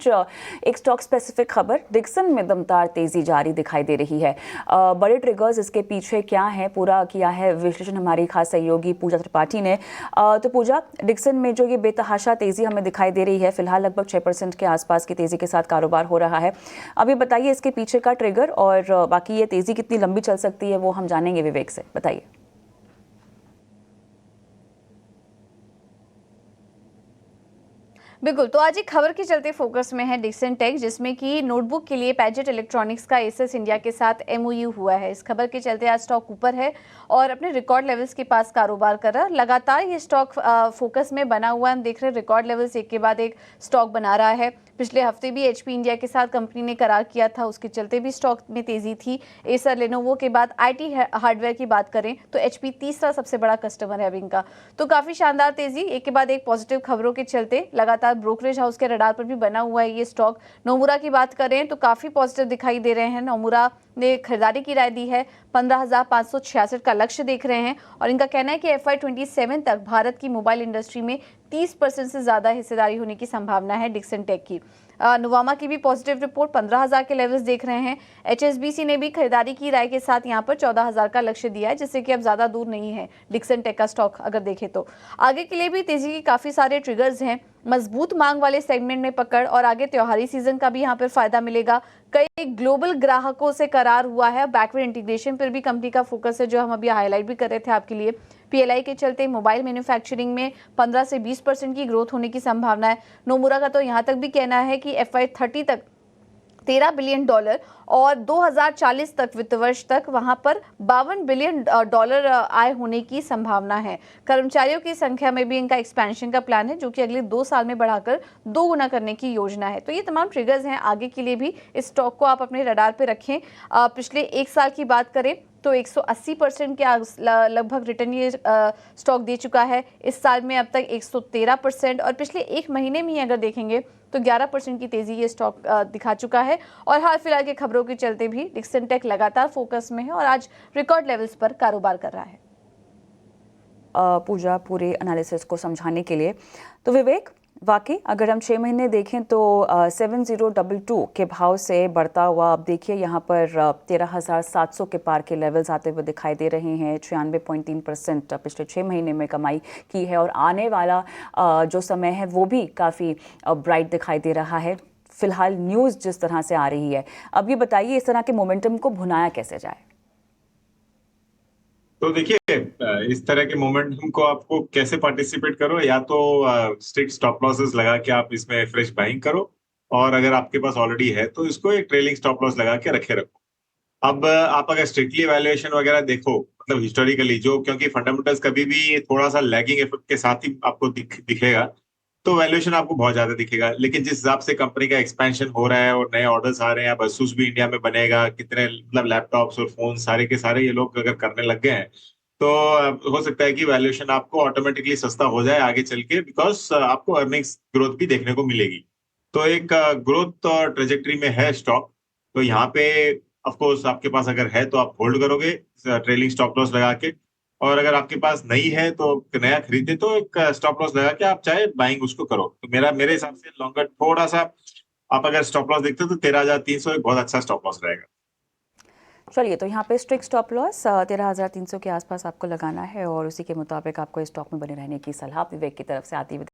एक stock specific खबर, Dixon में दमदार तेजी जारी दिखाई दे रही है। बड़े ट्रिगर्स इसके पीछे क्या है, पूरा किया है विश्लेषण हमारी खास सहयोगी पूजा त्रिपाठी ने। तो पूजा, डिक्सन में जो ये बेतहाशा तेजी हमें दिखाई दे रही है, फिलहाल लगभग 6% के आसपास की तेजी के साथ कारोबार हो रहा है। अभी बताइए इसके पीछे का ट्रिगर और बाकी ये तेजी कितनी लंबी चल सकती है वो हम जानेंगे विवेक से, बताइए। बिल्कुल, तो आज एक खबर के चलते फोकस में है डिक्सन टेक, जिसमें कि नोटबुक के लिए पैजेट इलेक्ट्रॉनिक्स का एसएस इंडिया के साथ एमओयू हुआ है। इस खबर के चलते आज स्टॉक ऊपर है और अपने रिकॉर्ड लेवल्स के पास कारोबार कर रहा है। लगातार ये स्टॉक फोकस में बना हुआ है। हम देख रहे हैं रिकॉर्ड लेवल्स एक के बाद एक स्टॉक बना रहा है। पिछले हफ्ते भी एचपी इंडिया के साथ कंपनी ने करार किया था, उसके चलते भी स्टॉक में तेजी थी। एसर, लेनोवो के बाद आईटी हार्डवेयर की बात करें तो एचपी तीसरा सबसे बड़ा कस्टमर है अब इनका। तो काफी शानदार तेजी एक के बाद एक पॉजिटिव खबरों के चलते लगातार ब्रोकरेज हाउस के रडार पर भी बना हुआ है ये स्टॉक। नोमुरा की बात करें तो काफी पॉजिटिव दिखाई दे रहे हैं। नोमुरा ने खरीदारी की राय दी है, 15,566 का लक्ष्य देख रहे हैं और इनका कहना है कि FY27 तक भारत की मोबाइल इंडस्ट्री में 30% से ज्यादा हिस्सेदारी होने की संभावना है डिक्सन टेक की। नुवामा की भी पॉजिटिव रिपोर्ट 15,000 के लेवल्स देख रहे हैं। HSBC ने भी खरीदारी की राय के साथ यहां पर 14,000 का लक्ष्य दिया है, जिससे कि अब ज्यादा दूर नहीं है डिक्सन टेक का स्टॉक अगर देखें तो। आगे के लिए भी तेजी के काफी सारे ट्रिगर्स हैं। मजबूत मांग वाले सेगमेंट में पकड़ और आगे त्योहारी सीजन का भी यहाँ पर फायदा मिलेगा। कई ग्लोबल ग्राहकों से करार हुआ है। बैकवर्ड इंटीग्रेशन पर भी कंपनी का फोकस है, जो हम अभी हाईलाइट भी कर रहे थे आपके लिए। पीएलआई के चलते मोबाइल मैन्युफैक्चरिंग में 15 से 20% की ग्रोथ होने की संभावना है। नोमुरा का तो यहाँ तक भी कहना है कि FY30 तक $13 बिलियन और 2040 तक वित्त वर्ष तक वहां पर $52 बिलियन आय होने की संभावना है। कर्मचारियों की संख्या में भी इनका एक्सपेंशन का प्लान है, जो कि अगले 2 साल में बढ़ाकर 2 गुना करने की योजना है। तो ये तमाम ट्रिगर्स हैं, आगे के लिए भी इस स्टॉक को आप अपने रडार पे रखें। पिछले 1 साल की बात करें तो 180% के लगभग रिटर्न ये स्टॉक दे चुका है। इस साल में अब तक 113% और पिछले 1 महीने में ही अगर देखेंगे तो 11% की तेजी ये स्टॉक दिखा चुका है। और हाल फिलहाल के खबरों के चलते भी डिक्सन टेक लगातार फोकस में है और आज रिकॉर्ड लेवल्स पर कारोबार कर रहा है। पूजा, पूरे एनालिसिस को समझाने के लिए। तो विवेक, वाकई अगर हम 6 महीने देखें तो 7022 के भाव से बढ़ता हुआ अब देखिए यहाँ पर 13,700 के पार के लेवल्स आते हुए दिखाई दे रहे हैं। 96.3% पिछले 6 महीने में कमाई की है और आने वाला जो समय है वो भी काफ़ी ब्राइट दिखाई दे रहा है। फिलहाल न्यूज़ जिस तरह से आ रही है, अब ये बताइए इस तरह के मोमेंटम को भुनाया कैसे जाए? तो देखिए, इस तरह के मोमेंटम को आपको कैसे पार्टिसिपेट करो, या तो स्ट्रिक्ट स्टॉप लॉसेस लगा के आप इसमें फ्रेश बाइंग करो, और अगर आपके पास ऑलरेडी है तो इसको एक ट्रेलिंग स्टॉप लॉस लगा के रखे रखो। अब आप अगर स्ट्रिक्टली वैल्यूएशन वगैरह देखो, मतलब हिस्टोरिकली जो, क्योंकि फंडामेंटल्स कभी भी थोड़ा सा लैगिंग इफेक्ट के साथ ही आपको दिखेगा, तो वैल्यूएशन आपको बहुत ज्यादा दिखेगा। लेकिन जिस हिसाब से कंपनी का एक्सपेंशन हो रहा है और नए ऑर्डर्स आ रहे हैं, अब असूस भी इंडिया में बनेगा, कितने मतलब लैपटॉप्स और फोन सारे के सारे ये लोग अगर करने लग गए हैं, तो हो सकता है कि वैल्यूएशन आपको ऑटोमेटिकली सस्ता हो जाए आगे चल के, बिकॉज आपको अर्निंग्स ग्रोथ भी देखने को मिलेगी। तो एक ग्रोथ ट्रेजेक्टरी में है स्टॉक। तो यहाँ पे ऑफ कोर्स आपके पास अगर है तो आप होल्ड करोगे ट्रेलिंग स्टॉप लॉस लगा के, और अगर आपके पास नहीं है तो नया खरीदे तो एक स्टॉप लॉस लगा के आप चाहे बाइंग उसको करो। तो मेरे हिसाब से लॉन्गर थोड़ा सा आप अगर स्टॉप लॉस देखते हो तो 13,300 एक बहुत अच्छा स्टॉप लॉस रहेगा। चलिए, तो यहाँ पे स्ट्रिक्ट स्टॉप लॉस 13,300 के आसपास आपको लगाना है और उसी के मुताबिक आपको इस स्टॉक में बने रहने की सलाह विवेक की तरफ से आती हुई